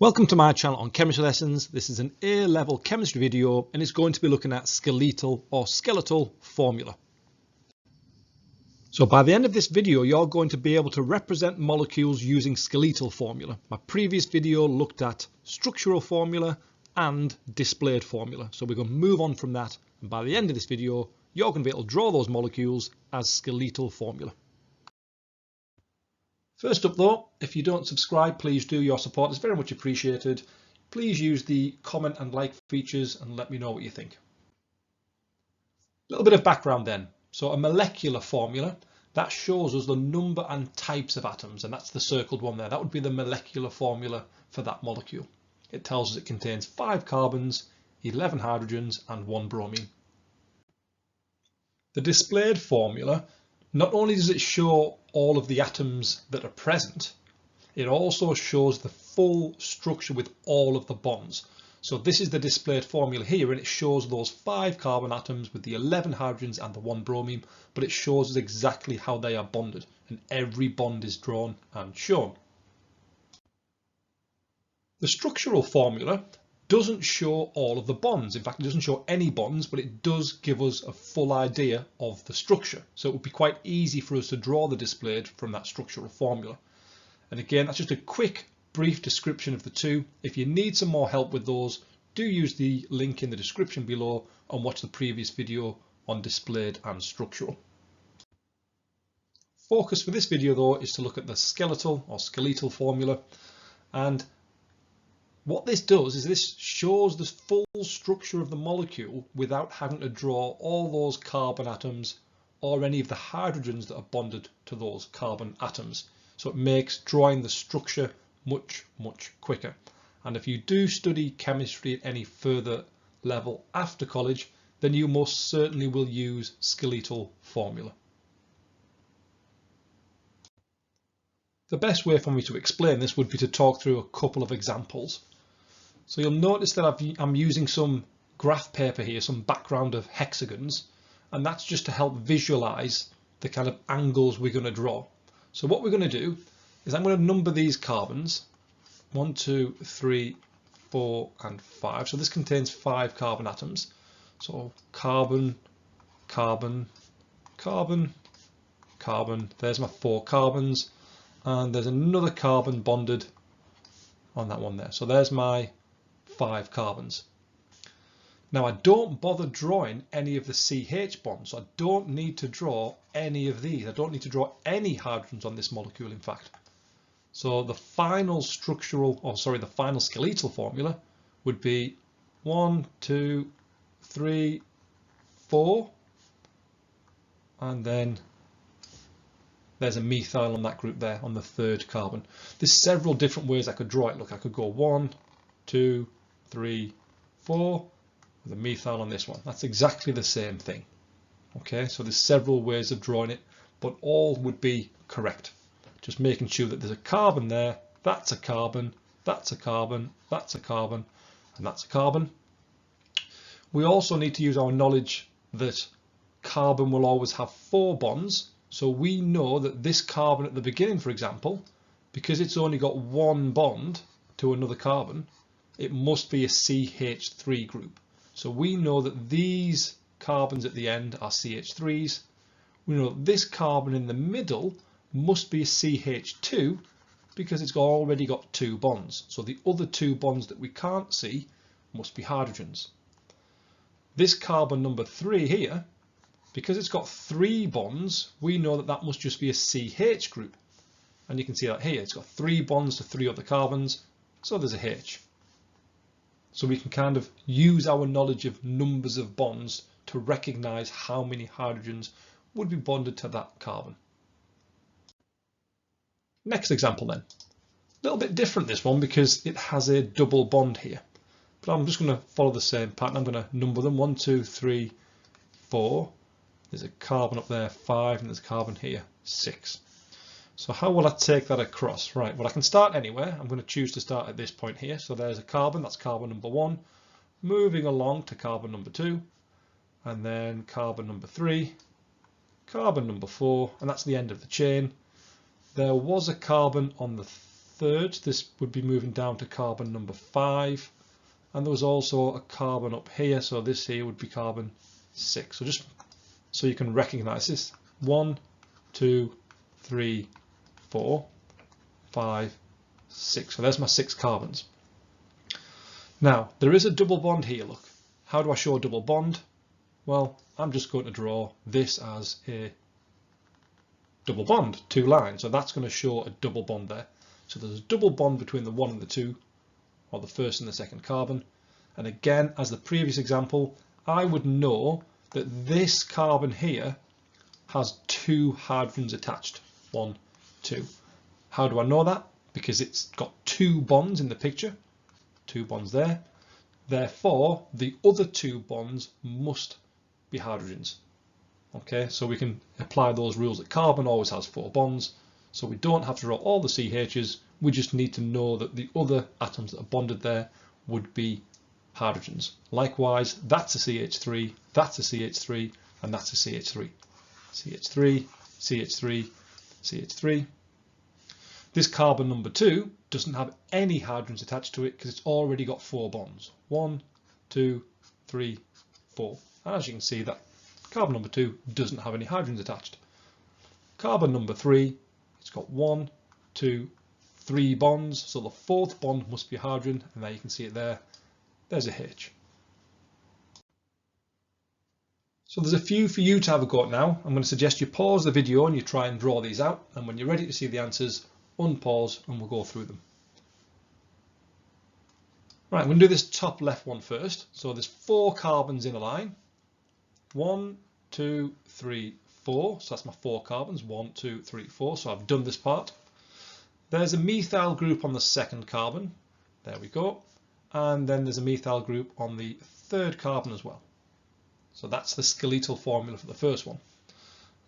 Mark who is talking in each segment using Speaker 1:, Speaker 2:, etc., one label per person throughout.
Speaker 1: Welcome to my channel on chemistry lessons. This is an A-level chemistry video and it's going to be looking at skeletal or skeletal formula. So by the end of this video, you're going to be able to represent molecules using skeletal formula. My previous video looked at structural formula and displayed formula. So we're going to move on from that. And by the end of this video, you're going to be able to draw those molecules as skeletal formula. First up though, if you don't subscribe, please do. Your support is very much appreciated. Please use the comment and like features and let me know what you think. A little bit of background then. So a molecular formula, that shows us the number and types of atoms, and that's the circled one there. That would be the molecular formula for that molecule. It tells us it contains 5 carbons, 11 hydrogens and 1 bromine. The displayed formula, not only does it show all of the atoms that are present, it also shows the full structure with all of the bonds. So this is the displayed formula here, and it shows those 5 carbon atoms with the 11 hydrogens and the 1 bromine, but it shows us exactly how they are bonded, and every bond is drawn and shown. The structural formula doesn't show all of the bonds. In fact, it doesn't show any bonds, but it does give us a full idea of the structure. So it would be quite easy for us to draw the displayed from that structural formula. And again, that's just a quick, brief description of the two. If you need some more help with those, do use the link in the description below and watch the previous video on displayed and structural. Focus for this video though is to look at the skeletal or skeletal formula, and what this does is this shows the full structure of the molecule without having to draw all those carbon atoms or any of the hydrogens that are bonded to those carbon atoms. So it makes drawing the structure much quicker. And if you do study chemistry at any further level after college, then you most certainly will use skeletal formula. The best way for me to explain this would be to talk through a couple of examples. So you'll notice that I'm using some graph paper here, some background of hexagons, and that's just to help visualize the kind of angles we're going to draw. So what we're going to do is I'm going to number these carbons 1, 2, 3, 4 and 5. So this contains 5 carbon atoms. So carbon, carbon, carbon, carbon. There's my 4 carbons, and there's another carbon bonded on that one there. So there's my 5 carbons. Now I don't bother drawing any of the CH bonds, so I don't need to draw any of these. I don't need to draw any hydrogens on this molecule, in fact. So the final the final skeletal formula would be 1, 2, 3, 4, and then there's a methyl on that group there on the 3rd carbon. There's several different ways I could draw it. Look, I could go 1, 2, 3, 4 with a methyl on this one. That's exactly the same thing. Okay, so there's several ways of drawing it, but all would be correct. Just making sure that there's a carbon there, that's a carbon, that's a carbon, that's a carbon, and that's a carbon. We also need to use our knowledge that carbon will always have 4 bonds. So we know that this carbon at the beginning, for example, because it's only got 1 bond to another carbon, it must be a CH3 group. So we know that these carbons at the end are CH3s. We know that this carbon in the middle must be a CH2 because it's already got 2 bonds. So the other 2 bonds that we can't see must be hydrogens. This carbon number 3 here, because it's got 3 bonds, we know that that must just be a CH group. And you can see that here, it's got 3 bonds to 3 other carbons, so there's a H. So we can kind of use our knowledge of numbers of bonds to recognize how many hydrogens would be bonded to that carbon. Next example then. A little bit different this one because it has a double bond here. But I'm just going to follow the same pattern. I'm going to number them 1, 2, 3, 4. There's a carbon up there, 5, and there's a carbon here, 6. So how will I take that across? Right, well I can start anywhere. I'm going to choose to start at this point here. So there's a carbon, that's carbon number 1, moving along to carbon number 2, and then carbon number 3, carbon number 4, and that's the end of the chain. There was a carbon on the third, this would be moving down to carbon number 5. And there was also a carbon up here, so this here would be carbon 6. So just so you can recognize this, 1, 2, 3, 4, 5, 6. So there's my 6 carbons. Now, there is a double bond here, look. How do I show a double bond? Well, I'm just going to draw this as a double bond, 2 lines. So that's going to show a double bond there. So there's a double bond between the 1 and the 2, or the first and the second carbon. And again, as the previous example, I would know that this carbon here has 2 hydrogens attached. 1, 2. How do I know that? Because it's got 2 bonds in the picture. 2 bonds there. Therefore, the other 2 bonds must be hydrogens. Okay, so we can apply those rules that carbon always has 4 bonds. So we don't have to draw all the CHs. We just need to know that the other atoms that are bonded there would be hydrogens. Likewise, that's a CH3, that's a CH3, and that's a CH3. CH3, CH3, CH3. This carbon number 2 doesn't have any hydrogens attached to it because it's already got 4 bonds. 1, 2, 3, 4. And as you can see, that carbon number 2 doesn't have any hydrogens attached. Carbon number 3, it's got 1, 2, 3 bonds. So the 4th bond must be a hydrogen, and there you can see it there. There's a H. So there's a few for you to have a go at now. I'm going to suggest you pause the video and you try and draw these out. And when you're ready to see the answers, unpause and we'll go through them. Right, I'm going to do this top left one first. So there's 4 carbons in a line. 1, 2, 3, 4. So that's my 4 carbons. 1, 2, 3, 4. So I've done this part. There's a methyl group on the second carbon. There we go. And then there's a methyl group on the 3rd carbon as well. So that's the skeletal formula for the first one.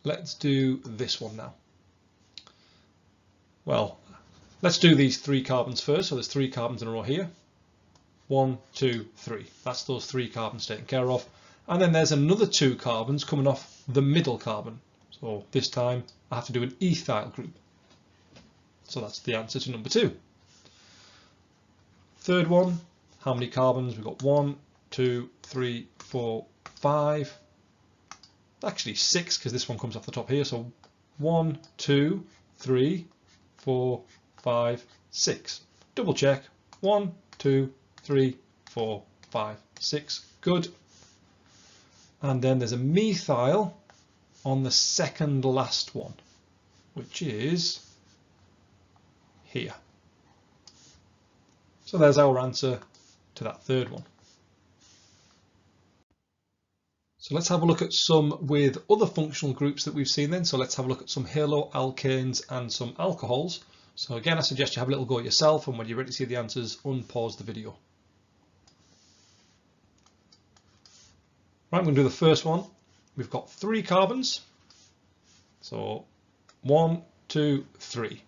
Speaker 1: Let's do this one now. Well, let's do these 3 carbons first. So there's 3 carbons in a row here. 1, 2, 3. That's those 3 carbons taken care of. And then there's another 2 carbons coming off the middle carbon. So this time I have to do an ethyl group. So that's the answer to number 2. Third one, how many carbons? We've got 1, 2, 3, 4, 5. Actually 6 because this one comes off the top here. So 1, 2, 3, 4, 5, 6. Double check. 1, 2, 3, 4, 5, 6. Good. And then there's a methyl on the second last one, which is here. So there's our answer to that 3rd one. So let's have a look at some with other functional groups that we've seen then. So let's have a look at some haloalkanes and some alcohols. So again, I suggest you have a little go yourself, and when you're ready to see the answers, unpause the video. Right, I'm going to do the first one. We've got 3 carbons. So 1, 2, 3.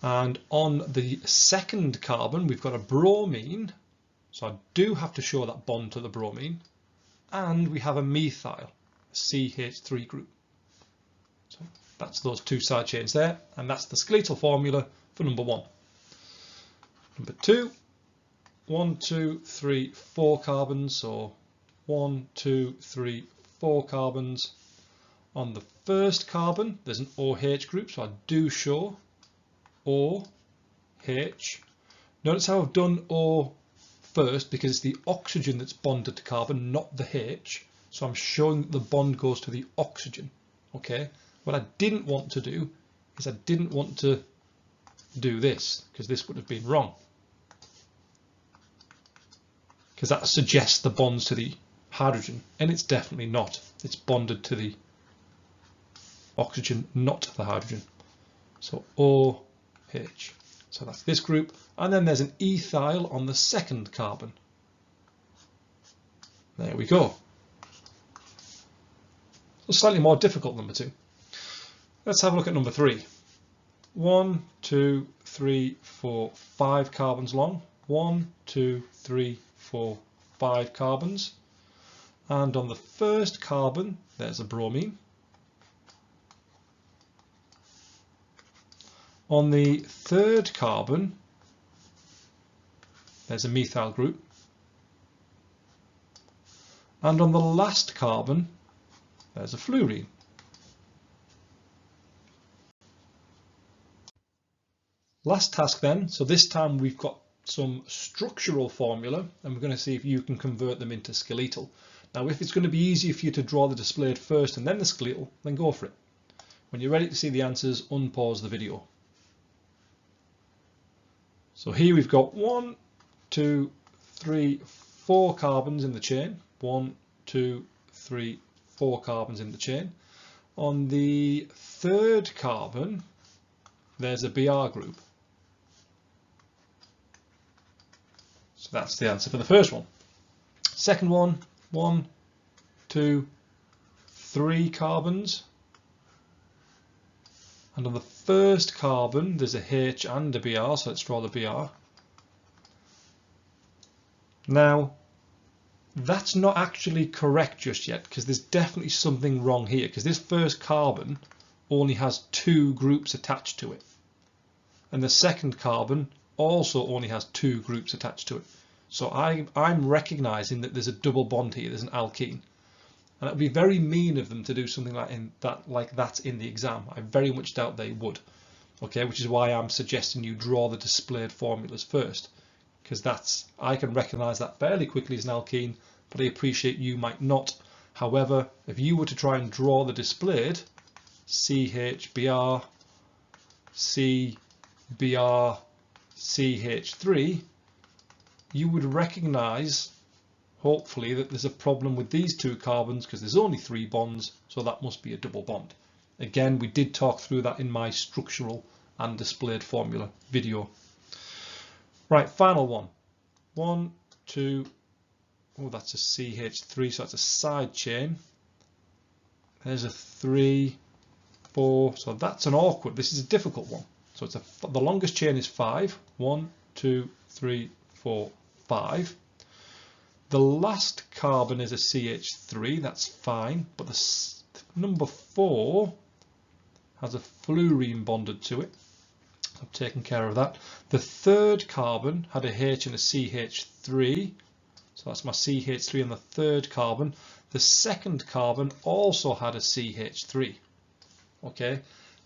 Speaker 1: And on the second carbon, we've got a bromine. So I do have to show that bond to the bromine. And we have a methyl, a CH3 group. So that's those 2 side chains there. And that's the skeletal formula for number 1. Number 2, 1, 2, 3, 4 carbons. So 1, 2, 3, 4 carbons. On the first carbon, there's an OH group. So I do show OH. Notice how I've done O first because it's the oxygen that's bonded to carbon, not the H. So I'm showing that the bond goes to the oxygen. Okay. What I didn't want to do is I didn't want to do this because this would have been wrong. Because that suggests the bonds to the hydrogen, and it's definitely not. It's bonded to the oxygen, not the hydrogen. So OH. So that's this group. And then there's an ethyl on the second carbon. There we go. So slightly more difficult, number 2. Let's have a look at number 3. 1, 2, 3, 4, 5 carbons long. 1, 2, 3, 4, 5 carbons. And on the first carbon, there's a bromine. On the third carbon, there's a methyl group. And on the last carbon, there's a fluorine. Last task then, so this time we've got some structural formula and we're going to see if you can convert them into skeletal. Now if it's going to be easier for you to draw the displayed first and then the skeletal, then go for it. When you're ready to see the answers, unpause the video. So here we've got 1, 2, 3, 4 carbons in the chain. 1, 2, 3, 4 carbons in the chain. On the third carbon, there's a Br group. So that's the answer for the first one. Second one, 1, 2, 3 carbons. And on the first carbon, there's a H and a Br, so let's draw the Br. Now, that's not actually correct just yet, because there's definitely something wrong here, because this first carbon only has 2 groups attached to it. And the second carbon also only has 2 groups attached to it. So I'm recognizing that there's a double bond here, there's an alkene. And it would be very mean of them to do something like that in the exam. I very much doubt they would. Okay, which is why I'm suggesting you draw the displayed formulas first, because I can recognize that fairly quickly as an alkene, but I appreciate you might not. However, if you were to try and draw the displayed CHBr, CBr, CH3, you would recognize, hopefully, that there's a problem with these 2 carbons because there's only 3 bonds, so that must be a double bond. Again, we did talk through that in my structural and displayed formula video. Right, final one. 1, 2, oh, that's a CH3, so that's a side chain. There's a 3, 4, so that's an awkward, this is a difficult one. So the longest chain is 5. 1, 2, 3, 4, 5. The last carbon is a CH3, that's fine, but the number 4 has a fluorine bonded to it. I've taken care of that. The third carbon had a H and a CH3, so that's my CH3 on the third carbon. The second carbon also had a CH3. Okay,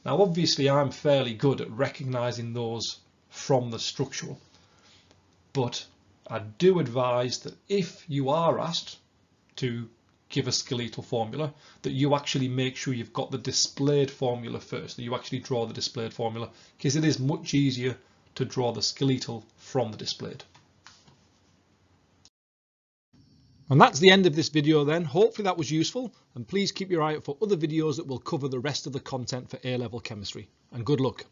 Speaker 1: now obviously I'm fairly good at recognizing those from the structural, but I do advise that if you are asked to give a skeletal formula, that you actually make sure you've got the displayed formula first, that you actually draw the displayed formula, because it is much easier to draw the skeletal from the displayed. And that's the end of this video then. Hopefully that was useful, and please keep your eye out for other videos that will cover the rest of the content for A-level chemistry. And good luck.